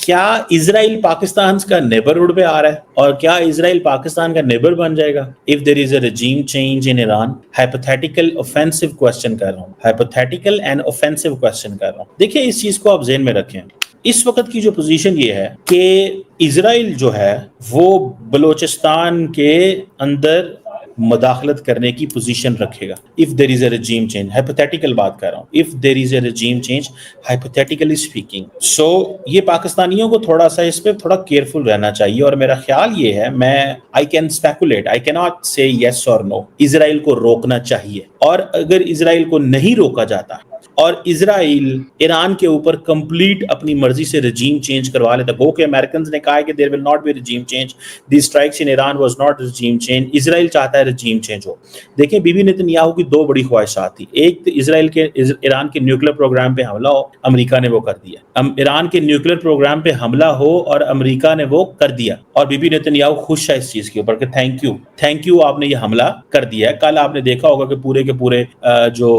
क्या इजराइल पाकिस्तान का नेबरहुड पे आ रहा है और क्या इजराइल पाकिस्तान का नेबर बन जाएगा if there is a regime change in Iran? Hypothetical offensive question कर रहा हूँ, हाइपोथेटिकल एंड ऑफेंसिव क्वेश्चन कर रहा हूँ। देखिए इस चीज को आप ज़हन में रखें, इस वक्त की जो पोजीशन ये है कि इजराइल जो है वो बलोचिस्तान के अंदर मुदाखलत करने की पोजीशन रखेगा if there is a regime change। Hypothetical बात कर रहा हूँ, if there is a regime change hypothetically speaking. So ये पाकिस्तानियों को थोड़ा सा इस पे थोड़ा केयरफुल रहना चाहिए और मेरा ख्याल ये है, मैं I can speculate, I can not से यस और नो, इजराइल को रोकना चाहिए। और अगर इजराइल को नहीं रोका जाता और इजराइल ईरान के ऊपर कंप्लीट अपनी मर्जी से रजीम चेंज करवा लेता, गो के अमेरिकन ने कहा है कि there will not be regime change, the strikes in Iran was not regime change, Israel चाहता है रजीम चेंज हो। देखिए बीबी नेतन्याहू की दो बड़ी ख्वाहिशात थी, एक तो इजराइल के ईरान के न्यूक्लियर प्रोग्राम पे हमला हो, अमेरिका ने वो कर दिया। ईरान के न्यूक्लियर प्रोग्राम पे हमला हो और अमेरिका ने वो कर दिया और बीबी नेतन्याहू खुश है इस चीज के ऊपर कि थैंक यू आपने ये हमला कर दिया है। कल आपने देखा होगा कि पूरे के पूरे जो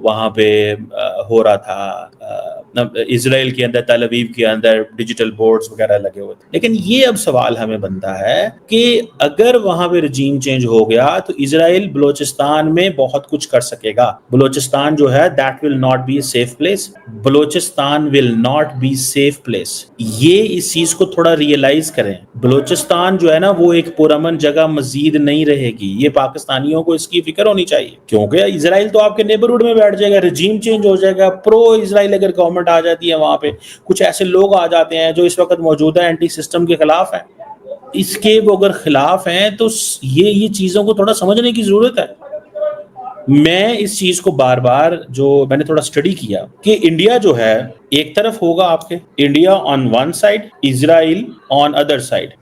वहां पे हो रहा था इजराइल के अंदर, तल अवीव के अंदर डिजिटल बोर्ड्स वगैरह लगे हुए थे। लेकिन ये अब सवाल हमें बनता है कि अगर वहां पे रजीम चेंज हो गया तो इजराइल बलोचिस्तान में बहुत कुछ कर सकेगा। बलोचिस्तान जो है that will not B a safe place, Balochistan will not be safe place. ये इस चीज को थोड़ा रियलाइज करें, बलोचिस्तान जो है ना वो एक पुरअमन जगह मजीद नहीं रहेगी। ये पाकिस्तानियों को इसकी फिक्र होनी चाहिए, क्योंकि इजराइल तो आपके नेबरहुड में बैठ जाएगा, रजीम चेंज हो जाएगा, प्रो इजराइल अगर गवर्नमेंट आ जाती है, वहां पे कुछ ऐसे लोग आ जाते हैं जो इस वक्त मौजूदा एंटी सिस्टम के खिलाफ हैं, इसके वो अगर खिलाफ हैं तो ये चीजों को थोड़ा समझने की जरूरत है। मैं इस चीज को बार बार जो मैंने थोड़ा स्टडी किया कि इंडिया जो है एक तरफ होगा आपके, India on one side, Israel on other side,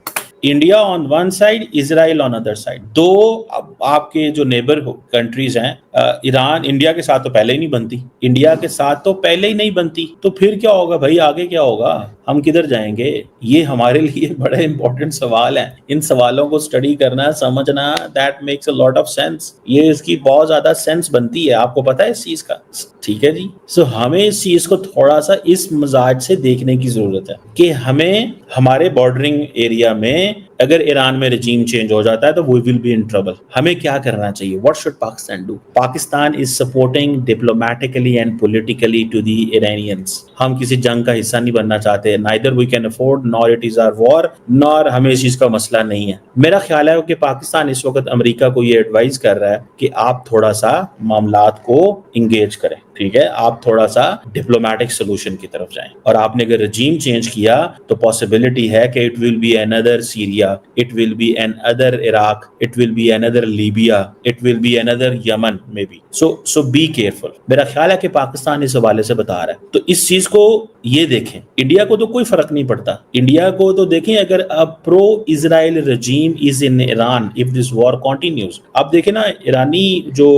India on one side, Israel on other side. दो आपके जो नेबर कंट्रीज हैं, ईरान इंडिया के साथ तो पहले ही नहीं बनती, इंडिया के साथ तो पहले ही नहीं बनती, तो फिर क्या होगा भाई, आगे क्या होगा, हम किधर जाएंगे? ये हमारे लिए बड़ा इंपॉर्टेंट सवाल है। इन सवालों को स्टडी करना, समझना, that makes a lot of sense. ये इसकी बहुत ज्यादा सेंस बनती है, आपको पता है इस चीज का, ठीक है जी। सो हमें इस चीज को थोड़ा सा इस मजाज से देखने की जरूरत है कि हमें हमारे बॉर्डरिंग एरिया में अगर ईरान में रजीम चेंज हो जाता है तो we will be in trouble. हमें क्या करना चाहिए? What should Pakistan do? Pakistan is supporting diplomatically and politically to the Iranians. हम किसी जंग का हिस्सा नहीं बनना चाहते, neither we can afford nor it is our war, nor हमें इस चीज का मसला नहीं है। मेरा ख्याल है कि पाकिस्तान इस वक्त अमेरिका को ये एडवाइस कर रहा है कि आप थोड़ा सा मामलात को इंगेज करें, ठीक है, आप थोड़ा सा डिप्लोमेटिक सोल्यूशन की तरफ जाएं। और आपने अगर रजीम चेंज किया तो पॉसिबिलिटी है कि it will be another Syria, it will be another Iraq, it will be another Libya, it will be another Yemen may be. So be careful. मेरा ख्याल है कि पाकिस्तान इस हवाले से बता रहा है, तो इस चीज को ये देखें। इंडिया को तो कोई फर्क नहीं पड़ता, इंडिया को तो देखें अगर अब pro Israel regime is in Iran if this war continues. अब देखें ना, ईरानी जो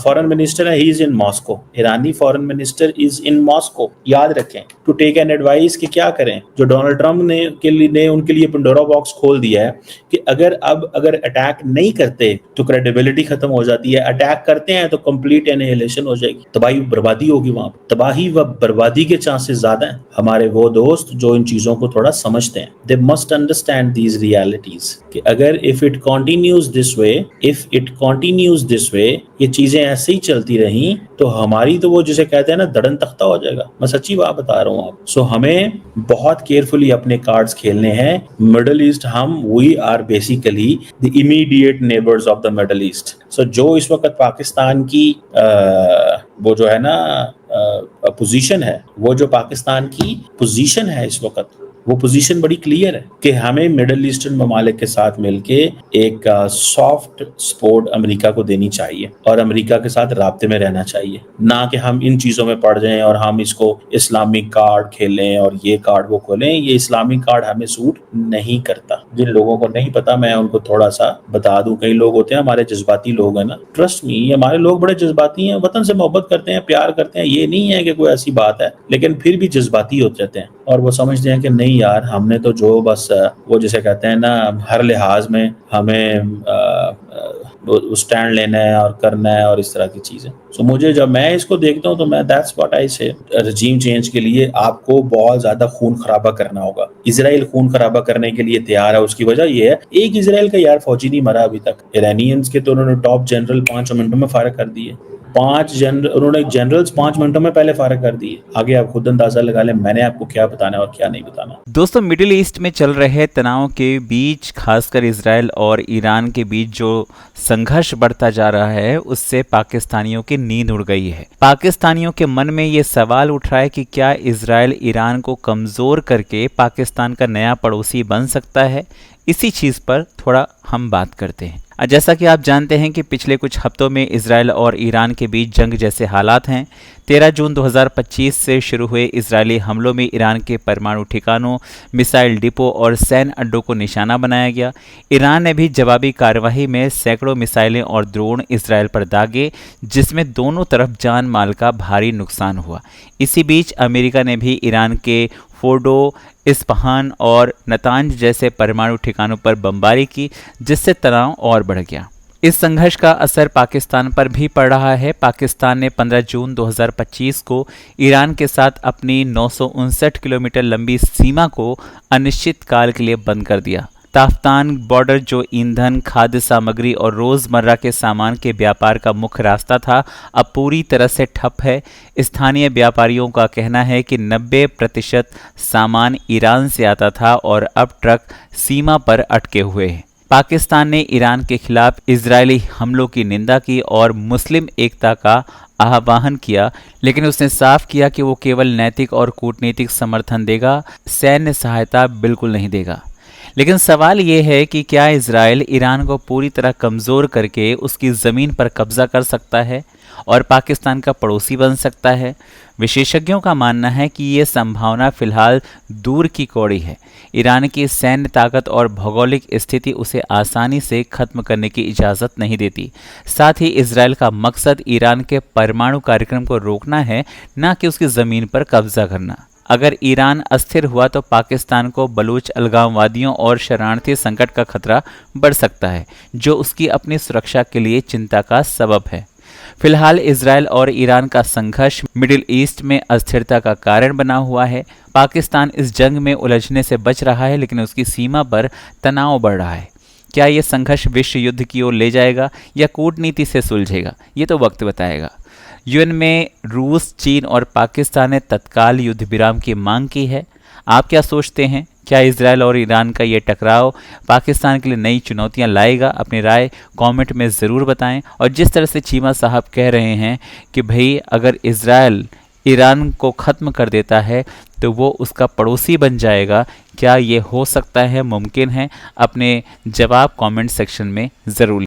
फॉरेन मिनिस्टर है, ही इज इन मॉस्को, ईरानी foreign minister is in Moscow. याद रखें, टू टेक एन एडवाइस कि क्या करें। जो डोनाल्ड ट्रंप ने उनके लिए पंडोरा बॉक्स खोल दिया है कि अगर अटैक नहीं करते तो क्रेडिबिलिटी खत्म हो जाती है, अटैक करते हैं तो कंप्लीट एनिहिलेशन हो जाएगी, तबाही बर्बादी होगी, वहां तबाही व बर्बादी के चांसेस ज्यादा हैं। हमारे वो दोस्त जो इन चीजों को थोड़ा समझते हैं, they must understand these realities कि अगर if it continues this way, ये चीजें ऐसे ही चलती रही तो हमारी तो वो जिसे कहते हैं ना धड़न तख्ता हो जाएगा। मैं सच्ची बात बता रहा हूँ आप। सो हमें बहुत केयरफुली अपने कार्ड्स खेलने हैं। Middle East, we are basically the immediate neighbours of the Middle East. So जो इस वक्त पाकिस्तान की वो जो है ना पोजीशन है, वो जो पाकिस्तान की पोजीशन है इस वक्त, वो पोजीशन बड़ी क्लियर है कि हमें मिडल ईस्टर्न ममालिक के साथ मिलके एक सॉफ्ट सपोर्ट अमेरिका को देनी चाहिए और अमेरिका के साथ राब्ते में रहना चाहिए, ना कि हम इन चीज़ों में पड़ जाएं और हम इसको इस्लामिक कार्ड खेलें और ये कार्ड वो खोलें। ये इस्लामिक कार्ड हमें सूट नहीं करता। जिन लोगों को नहीं पता मैं उनको थोड़ा सा बता दूं। कई लोग होते हैं हमारे जज्बाती लोग हैं ना, ट्रस्ट मी, हमारे लोग बड़े जज्बाती हैं, वतन से मोहब्बत करते हैं, प्यार करते हैं, ये नहीं है कि कोई ऐसी बात है, लेकिन फिर भी जज्बाती हो जाते हैं और वो समझते हैं कि नहीं यार, हमने तो जो बस वो जिसे कहते हैं ना, हर लिहाज में हमें स्टैंड लेना है और करना है और इस तरह की चीजें। सो मुझे जब मैं इसको देखता हूँ तो मैं दैट्स व्हाट आई से, रजीम चेंज के लिए आपको बहुत ज्यादा खून खराबा करना होगा। इजराइल खून खराबा करने के लिए तैयार है, उसकी वजह ये है एक इजराइल का यार फौजी नहीं मरा अभी तक। ईरानियंस के तो उन्होंने टॉप जनरल 5 मिनटों में फायर कर दिए, उन्होंने जनरल्स 5 मिनटों में पहले फायर कर दिए। आगे आप खुद अंदाजा लगा लें मैंने आपको क्या बताना है और क्या नहीं बताना। दोस्तों, मिडिल ईस्ट में चल रहे तनाव के बीच, खासकर इजराइल और ईरान के बीच जो संघर्ष बढ़ता जा रहा है, उससे पाकिस्तानियों की नींद उड़ गई है। पाकिस्तानियों के मन में ये सवाल उठ रहा है कि क्या इजराइल ईरान को कमजोर करके पाकिस्तान का नया पड़ोसी बन सकता है। इसी चीज पर थोड़ा हम बात करते हैं। जैसा कि आप जानते हैं कि पिछले कुछ हफ्तों में इजराइल और ईरान के बीच जंग जैसे हालात हैं। 13 जून 2025 से शुरू हुए इजरायली हमलों में ईरान के परमाणु ठिकानों, मिसाइल डिपो और सैन्य अड्डों को निशाना बनाया गया। ईरान ने भी जवाबी कार्यवाही में सैकड़ों मिसाइलें और ड्रोन इजरायल पर दागे, जिसमें दोनों तरफ जान माल का भारी नुकसान हुआ। इसी बीच अमेरिका ने भी ईरान के फोर्डो, इस्फहान और नतांज जैसे परमाणु ठिकानों पर बमबारी की, जिससे तनाव और बढ़ गया। इस संघर्ष का असर पाकिस्तान पर भी पड़ रहा है। पाकिस्तान ने 15 जून 2025 को ईरान के साथ अपनी 959 किलोमीटर लंबी सीमा को अनिश्चित काल के लिए बंद कर दिया। ताफ्तान बॉर्डर, जो ईंधन, खाद्य सामग्री और रोजमर्रा के सामान के व्यापार का मुख्य रास्ता था, अब पूरी तरह से ठप है। स्थानीय व्यापारियों का कहना है कि 90% सामान ईरान से आता था और अब ट्रक सीमा पर अटके हुए हैं। पाकिस्तान ने ईरान के खिलाफ इजरायली हमलों की निंदा की और मुस्लिम एकता का आह्वान किया, लेकिन उसने साफ किया कि वो केवल नैतिक और कूटनीतिक समर्थन देगा, सैन्य सहायता बिल्कुल नहीं देगा। लेकिन सवाल ये है कि क्या इजराइल ईरान को पूरी तरह कमज़ोर करके उसकी ज़मीन पर कब्जा कर सकता है और पाकिस्तान का पड़ोसी बन सकता है। विशेषज्ञों का मानना है कि ये संभावना फिलहाल दूर की कौड़ी है। ईरान की सैन्य ताकत और भौगोलिक स्थिति उसे आसानी से खत्म करने की इजाज़त नहीं देती। साथ ही इजराइल का मकसद ईरान के परमाणु कार्यक्रम को रोकना है, न कि उसकी ज़मीन पर कब्जा करना। अगर ईरान अस्थिर हुआ तो पाकिस्तान को बलूच अलगाववादियों और शरणार्थी संकट का खतरा बढ़ सकता है, जो उसकी अपनी सुरक्षा के लिए चिंता का सबब है। फिलहाल इजराइल और ईरान का संघर्ष मिडिल ईस्ट में अस्थिरता का कारण बना हुआ है। पाकिस्तान इस जंग में उलझने से बच रहा है, लेकिन उसकी सीमा पर तनाव बढ़ रहा है। क्या ये संघर्ष विश्व युद्ध की ओर ले जाएगा या कूटनीति से सुलझेगा, ये तो वक्त बताएगा। यूएन में रूस, चीन और पाकिस्तान ने तत्काल युद्ध विराम की मांग की है। आप क्या सोचते हैं? क्या इजराइल और ईरान का ये टकराव पाकिस्तान के लिए नई चुनौतियां लाएगा? अपनी राय कमेंट में ज़रूर बताएं। और जिस तरह से चीमा साहब कह रहे हैं कि भाई अगर इजराइल ईरान को ख़त्म कर देता है तो वो उसका पड़ोसी बन जाएगा, क्या ये हो सकता है, मुमकिन है? अपने जवाब कमेंट सेक्शन में ज़रूर